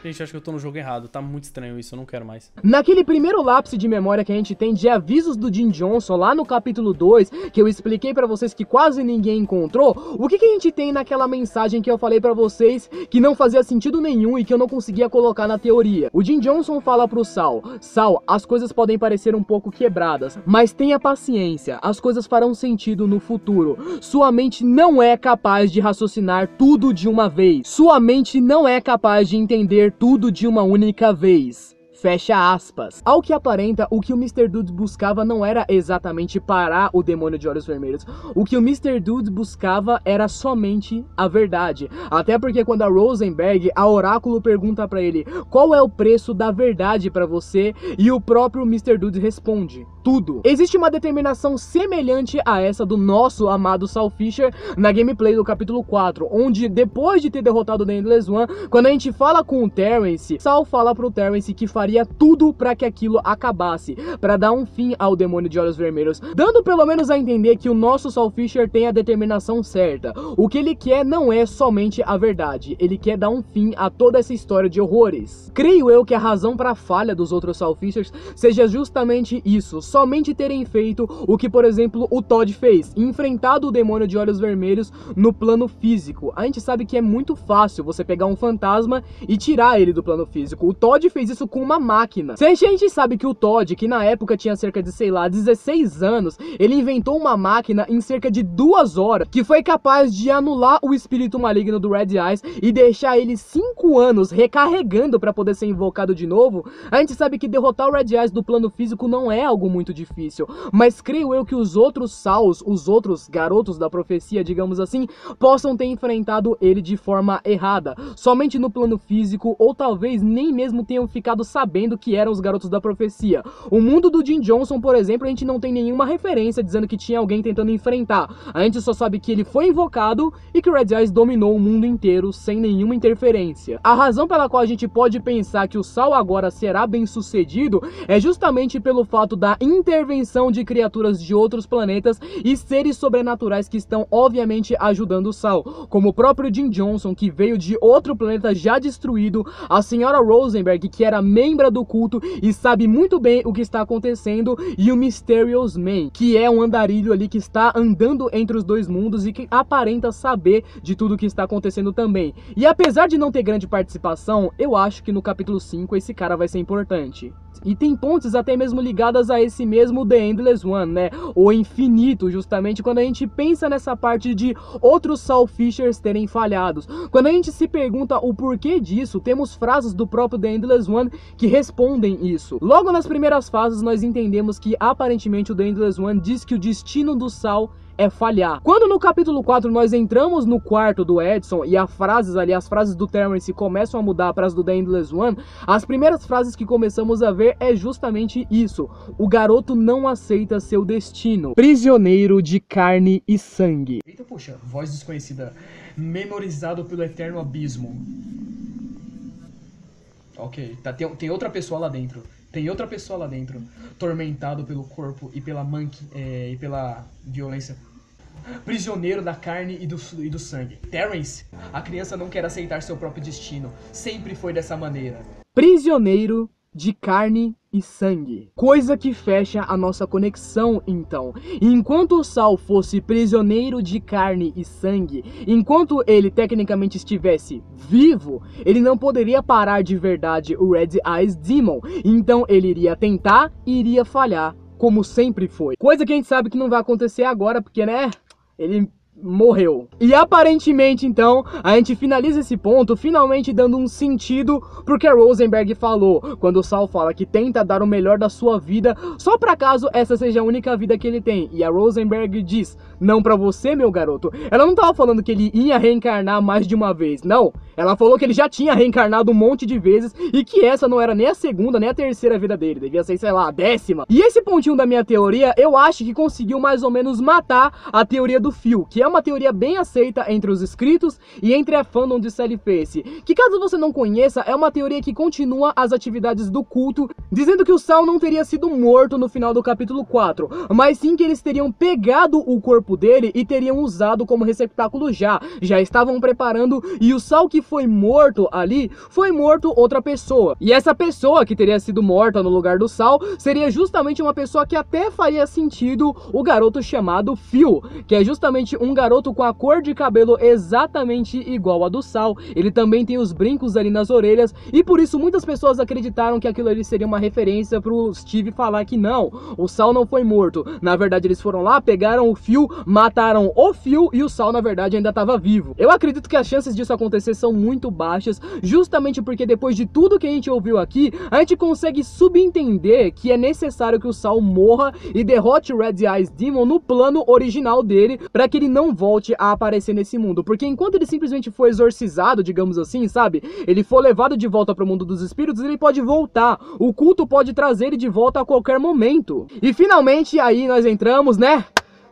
Speaker 2: Gente, acho que eu tô no jogo errado. Tá muito estranho isso, eu não quero mais.
Speaker 1: Naquele primeiro lápis de memória que a gente tem de avisos do Jim Johnson, lá no capítulo 2, que eu expliquei pra vocês que quase ninguém encontrou, o que a gente tem naquela mensagem que eu falei pra vocês que não fazia sentido nenhum e que eu não conseguia colocar na teoria? O Jim Johnson fala pro Saul: Saul, as coisas podem parecer um pouco quebradas, mas tenha paciência, as coisas farão sentido no futuro. Sua mente não é capaz de raciocinar tudo de uma vez. Sua mente não é capaz de entender tudo de uma única vez. Fecha aspas. Ao que aparenta, o que o Mr. Dude buscava não era exatamente parar o demônio de olhos vermelhos. O que o Mr. Dude buscava era somente a verdade. Até porque quando a Rosenberg, a Oráculo, pergunta pra ele qual é o preço da verdade pra você, e o próprio Mr. Dude responde: tudo. Existe uma determinação semelhante a essa do nosso amado Saul Fisher na gameplay do capítulo 4, onde depois de ter derrotado o The Endless One, quando a gente fala com o Terrence, Saul fala pro Terrence que faria tudo pra que aquilo acabasse, pra dar um fim ao demônio de olhos vermelhos, dando pelo menos a entender que o nosso Saul Fisher tem a determinação certa. O que ele quer não é somente a verdade, ele quer dar um fim a toda essa história de horrores. Creio eu que a razão pra falha dos outros Saul Fishers seja justamente isso, somente terem feito o que, por exemplo, o Todd fez, enfrentado o demônio de olhos vermelhos no plano físico. A gente sabe que é muito fácil você pegar um fantasma e tirar ele do plano físico. O Todd fez isso com uma máquina. Se a gente sabe que o Todd, que na época tinha cerca de, sei lá, 16 anos, ele inventou uma máquina em cerca de 2 horas, que foi capaz de anular o espírito maligno do Red Eyes e deixar ele 5 anos recarregando pra poder ser invocado de novo. A gente sabe que derrotar o Red Eyes do plano físico não é algo muito difícil, mas creio eu que os outros Sauls, os outros garotos da profecia, digamos assim, possam ter enfrentado ele de forma errada, somente no plano físico, ou talvez nem mesmo tenham ficado sabendo que eram os garotos da profecia. O mundo do Jim Johnson, por exemplo, a gente não tem nenhuma referência dizendo que tinha alguém tentando enfrentar. A gente só sabe que ele foi invocado e que o Red Eyes dominou o mundo inteiro sem nenhuma interferência. A razão pela qual a gente pode pensar que o Saul agora será bem sucedido é justamente pelo fato da intervenção de criaturas de outros planetas e seres sobrenaturais que estão obviamente ajudando o Saul, como o próprio Jim Johnson, que veio de outro planeta já destruído, a senhora Rosenberg, que era membro do culto e sabe muito bem o que está acontecendo, e o Mysterious Man, que é um andarilho ali que está andando entre os dois mundos e que aparenta saber de tudo o que está acontecendo também. E apesar de não ter grande participação, eu acho que no capítulo 5 esse cara vai ser importante. E tem pontes até mesmo ligadas a esse mesmo The Endless One, né? O infinito, justamente quando a gente pensa nessa parte de outros Saul Fishers terem falhados. Quando a gente se pergunta o porquê disso, temos frases do próprio The Endless One que respondem isso. Logo nas primeiras fases nós entendemos que aparentemente o The Endless One diz que o destino do Saul é falhar. Quando no capítulo 4 nós entramos no quarto do Edson e as frases do Terrence começam a mudar para as do The Endless One, as primeiras frases que começamos a ver é justamente isso. O garoto não aceita seu destino. Prisioneiro de carne e sangue.
Speaker 3: Eita, poxa, voz desconhecida. Memorizado pelo eterno abismo. Ok, tá, tem outra pessoa lá dentro. Tem outra pessoa lá dentro, tormentado pelo corpo e pela e pela violência. Prisioneiro da carne e do sangue. Terrence, a criança não quer aceitar seu próprio destino. Sempre foi dessa maneira.
Speaker 1: Prisioneiro de carne e sangue. Coisa que fecha a nossa conexão, então. Enquanto o Saul fosse prisioneiro de carne e sangue, enquanto ele tecnicamente estivesse vivo, ele não poderia parar de verdade o Red Eyes Demon. Então ele iria tentar e iria falhar, como sempre foi. Coisa que a gente sabe que não vai acontecer agora, porque, né, ele morreu. E aparentemente, então, a gente finaliza esse ponto, finalmente dando um sentido pro que a Rosenberg falou, quando o Saul fala que tenta dar o melhor da sua vida, só pra caso essa seja a única vida que ele tem. E a Rosenberg diz, não pra você, meu garoto. Ela não tava falando que ele ia reencarnar mais de uma vez, não. Ela falou que ele já tinha reencarnado um monte de vezes e que essa não era nem a segunda, nem a terceira vida dele, devia ser, sei lá, a 10ª. E esse pontinho da minha teoria, eu acho que conseguiu mais ou menos matar a teoria do Phil, que é uma teoria bem aceita entre os inscritos e entre a fandom de Sally Face, que caso você não conheça, é uma teoria que continua as atividades do culto, dizendo que o Saul não teria sido morto no final do capítulo 4, mas sim que eles teriam pegado o corpo dele e teriam usado como receptáculo já estavam preparando, e o Saul que foi morto ali, foi morto outra pessoa, e essa pessoa que teria sido morta no lugar do Saul, seria justamente uma pessoa que até faria sentido o garoto chamado Phil, que é justamente um garoto com a cor de cabelo exatamente igual a do Saul. Ele também tem os brincos ali nas orelhas, e por isso muitas pessoas acreditaram que aquilo ali seria uma referência pro Steve falar que não, o Saul não foi morto. Na verdade eles foram lá, pegaram o Phil, mataram o Phil e o Saul na verdade ainda estava vivo. Eu acredito que as chances disso acontecer são muito baixas, justamente porque depois de tudo que a gente ouviu aqui, a gente consegue subentender que é necessário que o Saul morra e derrote o Red Eyes Demon no plano original dele, para que ele não volte a aparecer nesse mundo, porque enquanto ele simplesmente foi exorcizado, digamos assim, sabe, ele for levado de volta para o mundo dos espíritos, ele pode voltar, o culto pode trazer ele de volta a qualquer momento. E finalmente aí nós entramos, né,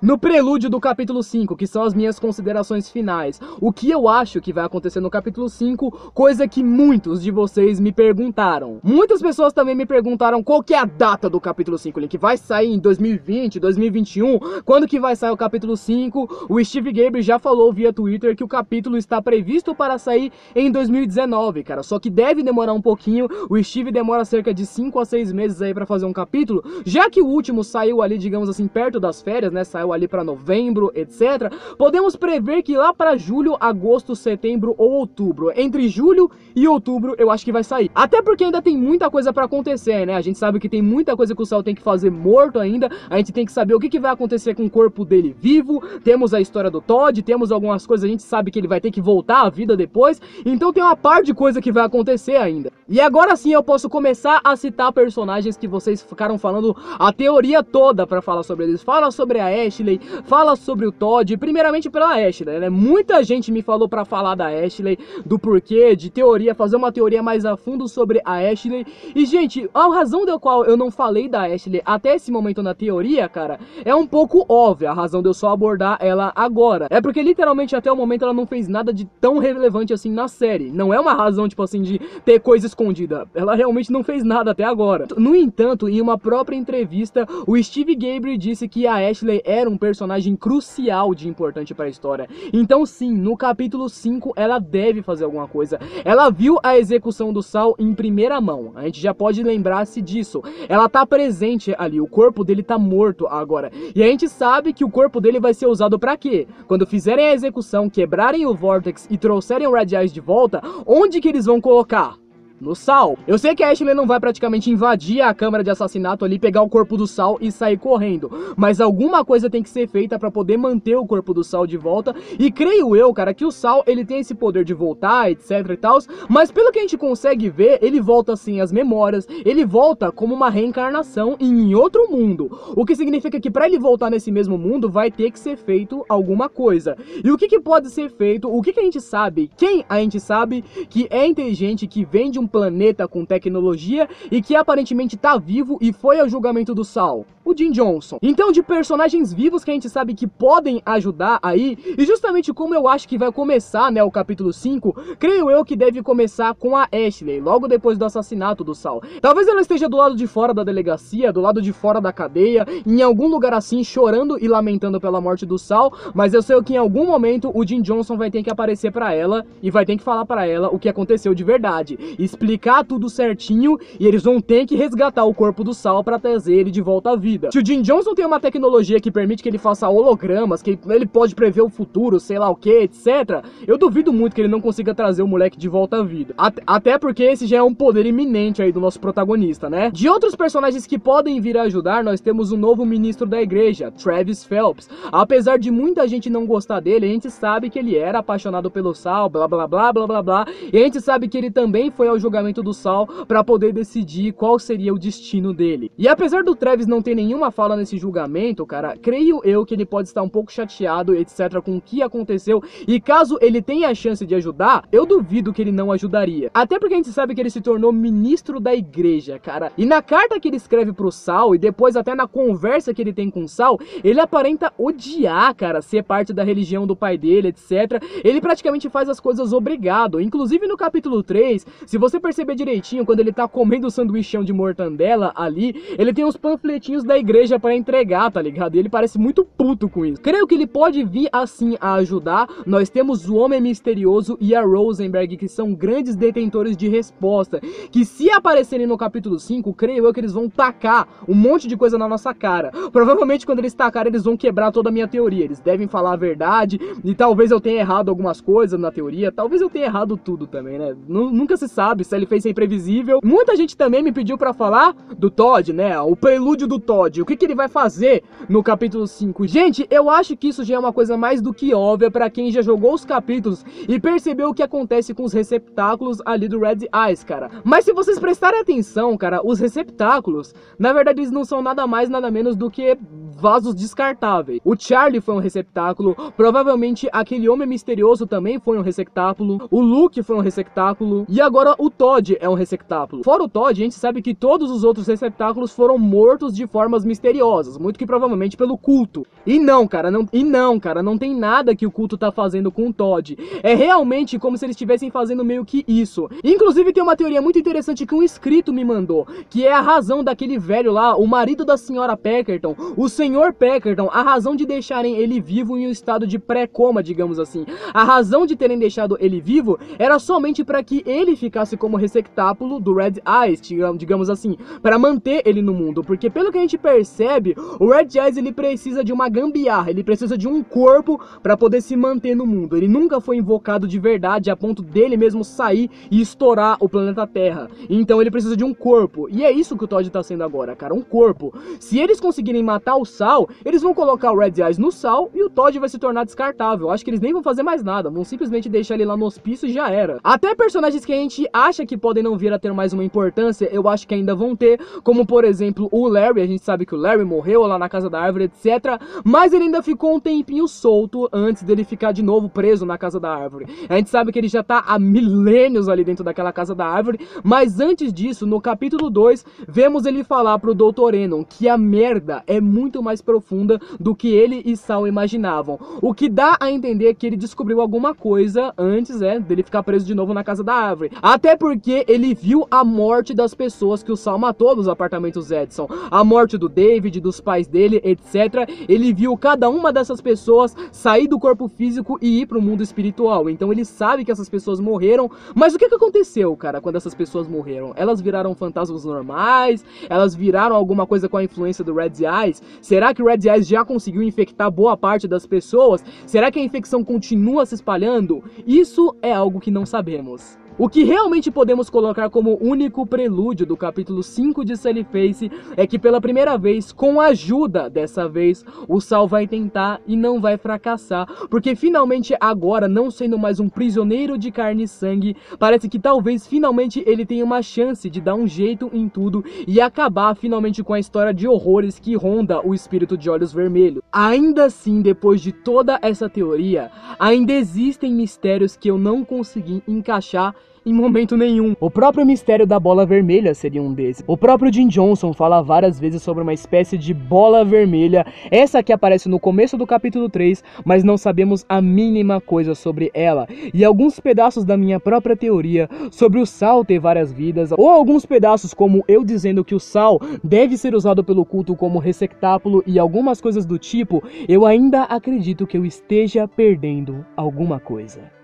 Speaker 1: no prelúdio do capítulo 5, que são as minhas considerações finais. O que eu acho que vai acontecer no capítulo 5, coisa que muitos de vocês me perguntaram. Muitas pessoas também me perguntaram qual que é a data do capítulo 5, Link. Vai sair em 2020, 2021? Quando que vai sair o capítulo 5? O Steve Gabriel já falou via Twitter que o capítulo está previsto para sair em 2019, cara. Só que deve demorar um pouquinho. O Steve demora cerca de 5 a 6 meses aí para fazer um capítulo, já que o último saiu ali, digamos assim, perto das férias, né? Saiu ali para novembro, etc. Podemos prever que lá para julho, agosto, setembro ou outubro, entre julho e outubro, eu acho que vai sair. Até porque ainda tem muita coisa para acontecer, né? A gente sabe que tem muita coisa que o Saul tem que fazer morto ainda. A gente tem que saber o que vai acontecer com o corpo dele vivo. Temos a história do Todd, temos algumas coisas, a gente sabe que ele vai ter que voltar à vida depois. Então tem uma par de coisa que vai acontecer ainda. E agora sim eu posso começar a citar personagens que vocês ficaram falando a teoria toda para falar sobre eles. Fala sobre a Ashley, fala sobre o Todd, primeiramente pela Ashley, né? Muita gente me falou pra falar da Ashley, do porquê, de teoria, fazer uma teoria mais a fundo sobre a Ashley. E, gente, a razão da qual eu não falei da Ashley até esse momento na teoria, cara, é um pouco óbvia, a razão de eu só abordar ela agora. É porque, literalmente, até o momento ela não fez nada de tão relevante assim na série. Não é uma razão, tipo assim, de ter coisa escondida. Ela realmente não fez nada até agora. No entanto, em uma própria entrevista, o Steve Gabriel disse que a Ashley era um personagem crucial de importante para a história. Então sim, no capítulo 5 ela deve fazer alguma coisa. Ela viu a execução do Saul em primeira mão. A gente já pode lembrar-se disso. Ela tá presente ali, o corpo dele tá morto agora. E a gente sabe que o corpo dele vai ser usado para quê? Quando fizerem a execução, quebrarem o Vortex e trouxerem o Red Eyes de volta, onde que eles vão colocar? no Saul. Eu sei que a Ashley não vai praticamente invadir a câmara de assassinato ali, pegar o corpo do Saul e sair correndo, mas alguma coisa tem que ser feita pra poder manter o corpo do Saul de volta, e creio eu, cara, que o Saul, ele tem esse poder de voltar, etc e tal, mas pelo que a gente consegue ver, ele volta sem as memórias, ele volta como uma reencarnação em outro mundo, o que significa que pra ele voltar nesse mesmo mundo, vai ter que ser feito alguma coisa. E o que pode ser feito, o que a gente sabe, quem a gente sabe que é inteligente, que vem de um planeta com tecnologia e que aparentemente tá vivo e foi ao julgamento do Saul? O Jim Johnson. Então, de personagens vivos que a gente sabe que podem ajudar aí, e justamente como eu acho que vai começar, né, o capítulo 5, creio eu que deve começar com a Ashley, logo depois do assassinato do Saul. Talvez ela esteja do lado de fora da delegacia, do lado de fora da cadeia, em algum lugar assim, chorando e lamentando pela morte do Saul, mas eu sei que em algum momento o Jim Johnson vai ter que aparecer pra ela e vai ter que falar pra ela o que aconteceu de verdade, explicar tudo certinho, e eles vão ter que resgatar o corpo do Saul pra trazer ele de volta à vida. Se o Jim Johnson tem uma tecnologia que permite que ele faça hologramas, que ele pode prever o futuro, sei lá o que, etc., eu duvido muito que ele não consiga trazer o moleque de volta à vida. Até porque esse já é um poder iminente aí do nosso protagonista, né? De outros personagens que podem vir a ajudar, nós temos o novo ministro da igreja, Travis Phelps. Apesar de muita gente não gostar dele, a gente sabe que ele era apaixonado pelo Saul, blá blá blá blá blá blá, e a gente sabe que ele também foi ao julgamento do Saul pra poder decidir qual seria o destino dele. E apesar do Travis não ter nenhuma fala nesse julgamento, cara, creio eu que ele pode estar um pouco chateado, etc, com o que aconteceu, e caso ele tenha a chance de ajudar, eu duvido que ele não ajudaria. Até porque a gente sabe que ele se tornou ministro da igreja, cara, e na carta que ele escreve pro Saul, e depois até na conversa que ele tem com o Saul, ele aparenta odiar, cara, ser parte da religião do pai dele, etc. Ele praticamente faz as coisas obrigado. Inclusive no capítulo 3, se você perceber direitinho, quando ele tá comendo o sanduichão de mortandela ali, ele tem uns panfletinhos da igreja pra entregar, tá ligado? E ele parece muito puto com isso. Creio que ele pode vir assim a ajudar. Nós temos o Homem Misterioso e a Rosenberg, que são grandes detentores de resposta, que se aparecerem no capítulo 5, creio eu que eles vão tacar um monte de coisa na nossa cara. Provavelmente quando eles tacarem, eles vão quebrar toda a minha teoria. Eles devem falar a verdade, e talvez eu tenha errado algumas coisas na teoria, talvez eu tenha errado tudo também, né? Nunca se sabe, se ele fez ser imprevisível. Muita gente também me pediu pra falar do Todd, né? O prelúdio do Todd, o que ele vai fazer no capítulo 5. Gente, eu acho que isso já é uma coisa mais do que óbvia pra quem já jogou os capítulos e percebeu o que acontece com os receptáculos ali do Red Eyes, cara. Mas se vocês prestarem atenção, cara, os receptáculos, na verdade eles não são nada mais, nada menos do que vasos descartáveis. O Charlie foi um receptáculo, provavelmente aquele Homem Misterioso também foi um receptáculo, o Luke foi um receptáculo, e agora o Todd é um receptáculo. Fora o Todd, a gente sabe que todos os outros receptáculos foram mortos de formas misteriosas, muito que provavelmente pelo culto. E não, cara, não tem nada que o culto tá fazendo com o Todd. É realmente como se eles estivessem fazendo meio que isso. Inclusive tem uma teoria muito interessante que um inscrito me mandou, que é a razão daquele velho lá, o marido da senhora Peckerton, o senhor Peckerton, a razão de deixarem ele vivo em um estado de pré-coma, digamos assim. A razão de terem deixado ele vivo era somente para que ele ficasse como receptáculo do Red Eyes, digamos assim, para manter ele no mundo, porque pelo que a gente percebe, o Red Eyes ele precisa de uma gambiarra, ele precisa de um corpo para poder se manter no mundo. Ele nunca foi invocado de verdade a ponto dele mesmo sair e estourar o planeta Terra. Então ele precisa de um corpo, e é isso que o Todd tá sendo agora, cara, um corpo. Se eles conseguirem matar o Saul, eles vão colocar o Red Eyes no Saul e o Todd vai se tornar descartável. Acho que eles nem vão fazer mais nada, vão simplesmente deixar ele lá no hospício e já era. Até personagens que a gente acha que podem não vir a ter mais uma importância, eu acho que ainda vão ter, como por exemplo o Larry. A gente sabe que o Larry morreu lá na Casa da Árvore, etc, mas ele ainda ficou um tempinho solto antes dele ficar de novo preso na Casa da Árvore. A gente sabe que ele já tá há milênios ali dentro daquela Casa da Árvore, mas antes disso, no capítulo 2, vemos ele falar pro Dr. Enon que a merda é muito mais profunda do que ele e Saul imaginavam, o que dá a entender que ele descobriu alguma coisa antes, dele ficar preso de novo na Casa da Árvore. Até porque ele viu a morte das pessoas que o Saul matou nos apartamentos Edson, a morte do David, dos pais dele, etc. Ele viu cada uma dessas pessoas sair do corpo físico e ir pro mundo espiritual. Então ele sabe que essas pessoas morreram. Mas o que aconteceu, cara, quando essas pessoas morreram? Elas viraram fantasmas normais? Elas viraram alguma coisa com a influência do Red Eyes? Será que o Red Eyes já conseguiu infectar boa parte das pessoas? Será que a infecção continua se espalhando? Isso é algo que não sabemos. O que realmente podemos colocar como único prelúdio do capítulo 5 de Sully Face é que pela primeira vez, com a ajuda dessa vez, o Saul vai tentar e não vai fracassar, porque finalmente agora, não sendo mais um prisioneiro de carne e sangue, parece que talvez finalmente ele tenha uma chance de dar um jeito em tudo e acabar finalmente com a história de horrores que ronda o espírito de Olhos Vermelhos. Ainda assim, depois de toda essa teoria, ainda existem mistérios que eu não consegui encaixar em momento nenhum. O próprio mistério da bola vermelha seria um desses. O próprio Jim Johnson fala várias vezes sobre uma espécie de bola vermelha, essa que aparece no começo do capítulo 3, mas não sabemos a mínima coisa sobre ela. E alguns pedaços da minha própria teoria sobre o Saul ter várias vidas, ou alguns pedaços como eu dizendo que o Saul deve ser usado pelo culto como receptáculo e algumas coisas do tipo, eu ainda acredito que eu esteja perdendo alguma coisa.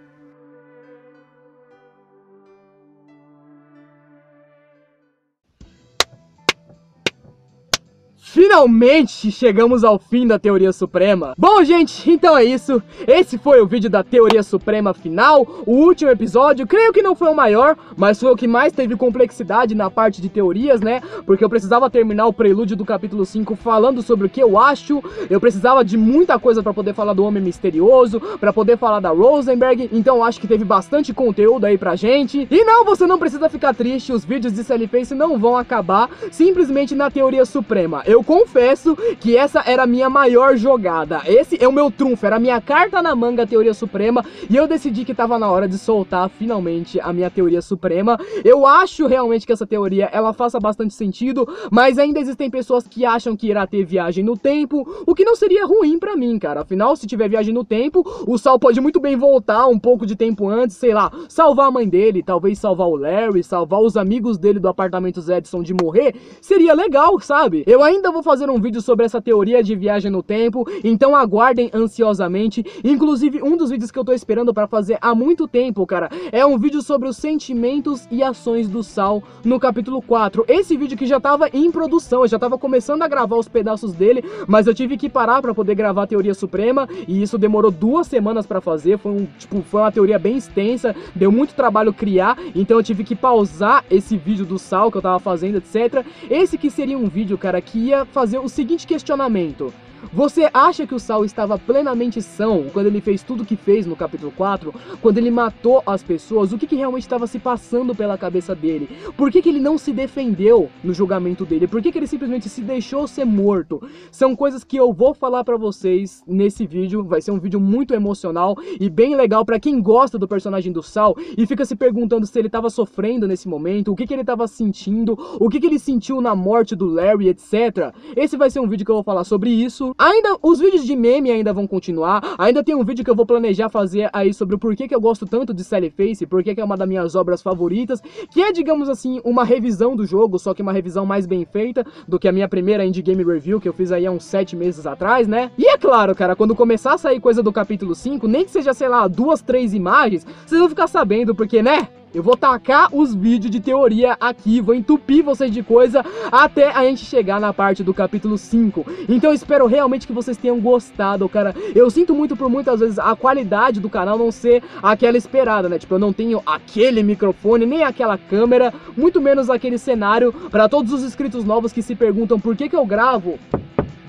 Speaker 1: Finalmente chegamos ao fim da Teoria Suprema. Bom, gente, então é isso. Esse foi o vídeo da Teoria Suprema final, o último episódio. Creio que não foi o maior, mas foi o que mais teve complexidade na parte de teorias, né? Porque eu precisava terminar o prelúdio do capítulo 5 falando sobre o que eu acho. Eu precisava de muita coisa pra poder falar do Homem Misterioso, pra poder falar da Rosenberg. Então eu acho que teve bastante conteúdo aí pra gente. E não, você não precisa ficar triste, os vídeos de Sully Face não vão acabar simplesmente na Teoria Suprema. Eu confesso que essa era a minha maior jogada. Esse é o meu trunfo, era a minha carta na manga, a Teoria Suprema. E eu decidi que tava na hora de soltar finalmente a minha Teoria Suprema. Eu acho realmente que essa teoria, ela faça bastante sentido, mas ainda existem pessoas que acham que irá ter viagem no tempo, o que não seria ruim pra mim, cara. Afinal, se tiver viagem no tempo, o Saul pode muito bem voltar um pouco de tempo antes, sei lá, salvar a mãe dele, talvez salvar o Larry, salvar os amigos dele do apartamento Edson de morrer. Seria legal, sabe? Eu ainda vou fazer um vídeo sobre essa teoria de viagem no tempo, então aguardem ansiosamente. Inclusive, um dos vídeos que eu tô esperando pra fazer há muito tempo, cara, é um vídeo sobre os sentimentos e ações do Saul no capítulo 4. Esse vídeo que já tava em produção, eu já tava começando a gravar os pedaços dele, mas eu tive que parar pra poder gravar a Teoria Suprema, e isso demorou 2 semanas pra fazer. Foi uma teoria bem extensa, deu muito trabalho criar, então eu tive que pausar esse vídeo do Saul que eu tava fazendo, etc. Esse que seria um vídeo, cara, que ia fazer o seguinte questionamento: você acha que o Saul estava plenamente são quando ele fez tudo o que fez no capítulo 4? Quando ele matou as pessoas? O que realmente estava se passando pela cabeça dele? Por que ele não se defendeu no julgamento dele? Por que ele simplesmente se deixou ser morto? São coisas que eu vou falar pra vocês nesse vídeo. Vai ser um vídeo muito emocional e bem legal pra quem gosta do personagem do Saul e fica se perguntando se ele estava sofrendo nesse momento, o que ele estava sentindo, o que ele sentiu na morte do Larry, etc. Esse vai ser um vídeo que eu vou falar sobre isso. Ainda, os vídeos de meme ainda vão continuar. Ainda tem um vídeo que eu vou planejar fazer aí sobre o porquê que eu gosto tanto de Sully Face, porquê que é uma das minhas obras favoritas, que é, digamos assim, uma revisão do jogo, só que uma revisão mais bem feita do que a minha primeira Indie Game Review, que eu fiz aí há uns 7 meses atrás, né? E é claro, cara, quando começar a sair coisa do capítulo 5, nem que seja, sei lá, 2, 3 imagens, vocês vão ficar sabendo, porque, né? Eu vou tacar os vídeos de teoria aqui, vou entupir vocês de coisa até a gente chegar na parte do capítulo 5. Então eu espero realmente que vocês tenham gostado, cara. Eu sinto muito por muitas vezes a qualidade do canal não ser aquela esperada, né? Tipo, eu não tenho aquele microfone, nem aquela câmera, muito menos aquele cenário. Para todos os inscritos novos que se perguntam por que eu gravo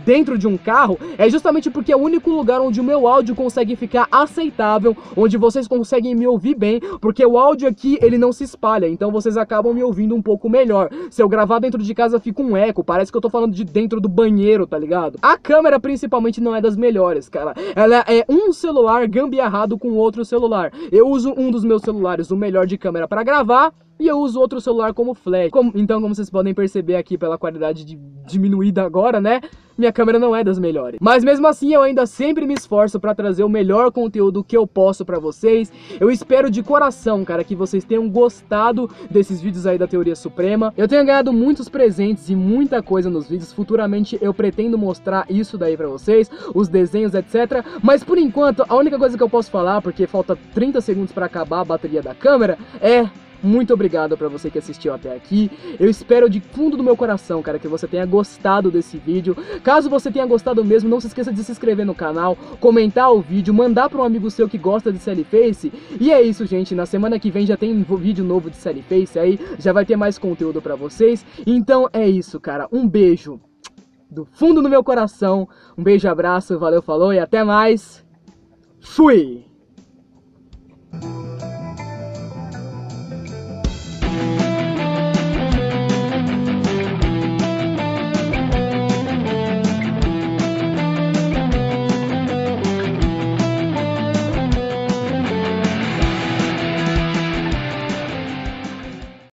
Speaker 1: dentro de um carro, é justamente porque é o único lugar onde o meu áudio consegue ficar aceitável, onde vocês conseguem me ouvir bem, porque o áudio aqui, ele não se espalha, então vocês acabam me ouvindo um pouco melhor. Se eu gravar dentro de casa, fica um eco, parece que eu tô falando de dentro do banheiro, tá ligado? A câmera, principalmente, não é das melhores, cara. Ela é um celular gambiarrado com outro celular. Eu uso um dos meus celulares, o melhor de câmera, pra gravar, e eu uso outro celular como flash. Então, como vocês podem perceber aqui pela qualidade diminuída agora, né? Minha câmera não é das melhores. Mas mesmo assim, eu ainda sempre me esforço pra trazer o melhor conteúdo que eu posso pra vocês. Eu espero de coração, cara, que vocês tenham gostado desses vídeos aí da Teoria Suprema. Eu tenho ganhado muitos presentes e muita coisa nos vídeos. Futuramente eu pretendo mostrar isso daí pra vocês, os desenhos, etc. Mas por enquanto, a única coisa que eu posso falar, porque falta 30 segundos pra acabar a bateria da câmera, é: muito obrigado pra você que assistiu até aqui. Eu espero de fundo do meu coração, cara, que você tenha gostado desse vídeo. Caso você tenha gostado mesmo, não se esqueça de se inscrever no canal, comentar o vídeo, mandar pra um amigo seu que gosta de Sally Face. E é isso, gente, na semana que vem já tem um vídeo novo de Sally Face aí, já vai ter mais conteúdo pra vocês. Então é isso, cara, um beijo do fundo do meu coração, um beijo, abraço, valeu, falou e até mais. Fui!